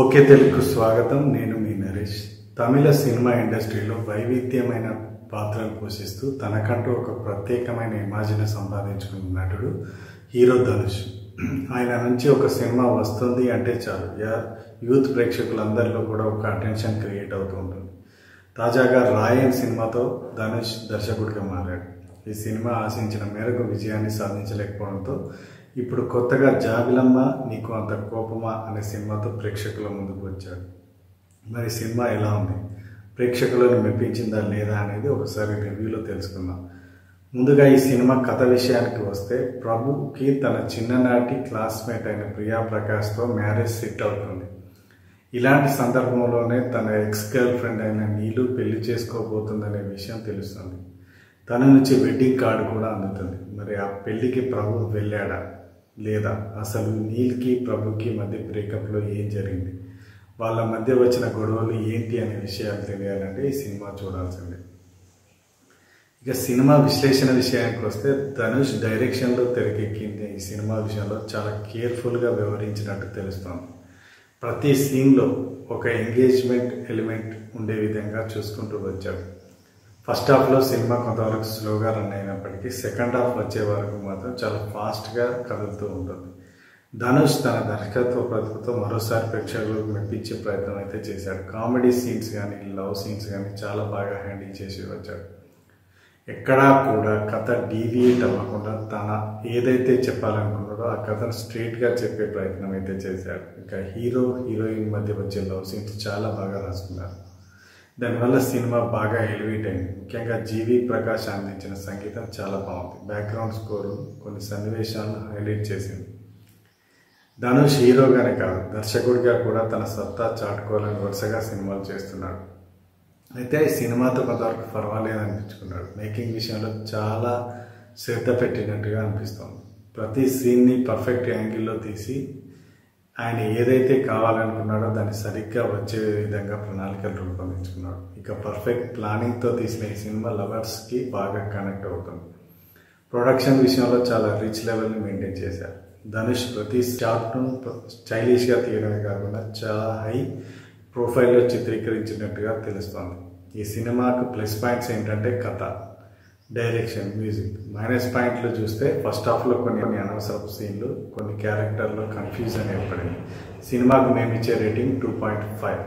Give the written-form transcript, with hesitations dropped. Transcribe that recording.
Okay తెలుగుకు స్వాగతం. నేను మీ నరేష్. తమిళ సినిమా ఇండస్ట్రీలో వైవిధ్యమైన పాత్రలు పోషిస్తూ తనకంటూ ఒక ప్రత్యేకమైన ఇమాజిన్ సంపాదించుకున్న నటుడు హీరో ధనుష్. ఆయన నుంచి ఒక సినిమా వస్తుంది అంటే చాలు యూత్ ప్రేక్షకులందరిలో కూడా ఒక అటెన్షన్ క్రియేట్ అవుతూ ఉంటుంది. తాజాగా రాయన్ సినిమాతో ధనుష్ దర్శకుడిగా మారాడు. ఈ సినిమా ఆశించిన మేరకు విజయాన్ని సాధించలేకపోవడంతో ఇప్పుడు కొత్తగా జాబిలమ్మ నీకు అంత కోపమా అనే సినిమాతో ప్రేక్షకుల ముందుకు వచ్చాడు. మరి సినిమా ఎలా ఉంది, ప్రేక్షకులను మెప్పించిందా లేదా అనేది ఒకసారి రివ్యూలో తెలుసుకుందాం. ముందుగా ఈ సినిమా కథ విషయానికి వస్తే, ప్రభుకి తన చిన్ననాటి క్లాస్మేట్ అయిన ప్రియా ప్రకాష్తో మ్యారేజ్ సెట్ అవుతుంది. ఇలాంటి సందర్భంలోనే తన ఎక్స్ గర్ల్ ఫ్రెండ్ అయిన నీలు పెళ్లి చేసుకోబోతుందనే విషయం తెలుస్తుంది. తన నుంచి వెడ్డింగ్ కార్డు కూడా అందుతుంది. మరి ఆ పెళ్లికి ప్రభు వెళ్ళాడా లేదా, అసలు నీల్కి ప్రభుకి మధ్య బ్రేకప్లో ఏం జరిగింది, వాళ్ళ మధ్య వచ్చిన గొడవలు ఏంటి అనే విషయాలు తెలియాలంటే ఈ సినిమా చూడాల్సిందే. ఇక సినిమా విశ్లేషణ విషయానికి వస్తే, ధనుష్ డైరెక్షన్లో తెరకెక్కింది ఈ సినిమా విషయంలో చాలా కేర్ఫుల్గా వ్యవహరించినట్టు తెలుస్తోంది. ప్రతి సీన్లో ఒక ఎంగేజ్మెంట్ ఎలిమెంట్ ఉండే విధంగా చూసుకుంటూ వచ్చాడు. ఫస్ట్ హాఫ్లో సినిమా కొంతవరకు స్లోగా రన్ అయినప్పటికీ సెకండ్ హాఫ్ వచ్చే వరకు మాత్రం చాలా ఫాస్ట్గా కదులుతూ ఉంటుంది. ధనుష్ తన దర్శకత్వ ప్రతిభతో మరోసారి ప్రేక్షకులకు మెప్పించే ప్రయత్నం అయితే చేశాడు. కామెడీ సీన్స్ కానీ లవ్ సీన్స్ కానీ చాలా బాగా హ్యాండిల్ చేసి వచ్చాడు. ఎక్కడా కూడా కథ డీవియేట్ అవ్వకుండా తన ఏదైతే చెప్పాలనుకున్నాడో ఆ కథను స్ట్రైట్గా చెప్పే ప్రయత్నం అయితే చేశాడు. ఇంకా హీరో హీరోయిన్ మధ్య వచ్చే లవ్ సీన్స్ చాలా బాగా రాసుకున్నారు. దానివల్ల సినిమా బాగా ఎలివేట్ అయింది. ముఖ్యంగా జీవి ప్రకాష్ అందించిన సంగీతం చాలా బాగుంది. బ్యాక్గ్రౌండ్ స్కోరు కొన్ని సన్నివేశాలను హైలైట్ చేసింది. ధనుష్ హీరోగానే కాదు, దర్శకుడిగా కూడా తన సత్తా చాటుకోవాలని వరుసగా సినిమాలు చేస్తున్నాడు. అయితే ఈ సినిమాతో కొంతవరకు పర్వాలేదు అనిపించుకున్నాడు. మేకింగ్ విషయంలో చాలా శ్రద్ధ పెట్టినట్టుగా అనిపిస్తుంది. ప్రతి సీన్ని పర్ఫెక్ట్ యాంగిల్లో తీసి ఆయన ఏదైతే కావాలనుకున్నాడో దాన్ని సరిగ్గా వచ్చే విధంగా ప్రణాళికలు రూపొందించుకున్నాడు. ఇక పర్ఫెక్ట్ ప్లానింగ్తో తీసిన ఈ సినిమా లవర్స్కి బాగా కనెక్ట్ అవుతుంది. ప్రొడక్షన్ విషయంలో చాలా రిచ్ లెవెల్ని మెయింటైన్ చేశారు. ధనుష్ ప్రతి షాట్ను స్టైలిష్గా తీయడమే కాకుండా చాలా హై ప్రొఫైల్లో చిత్రీకరించినట్టుగా తెలుస్తోంది. ఈ సినిమాకు ప్లస్ పాయింట్స్ ఏంటంటే కథ, డైరెక్షన్, మ్యూజిక్. మైనస్ పాయింట్లు చూస్తే ఫస్ట్ హాఫ్లో కొన్ని అనవసరపు సీన్లు, కొన్ని క్యారెక్టర్లో కన్ఫ్యూజన్ ఏర్పడింది. సినిమాకు మేము ఇచ్చే రేటింగ్ 2.5.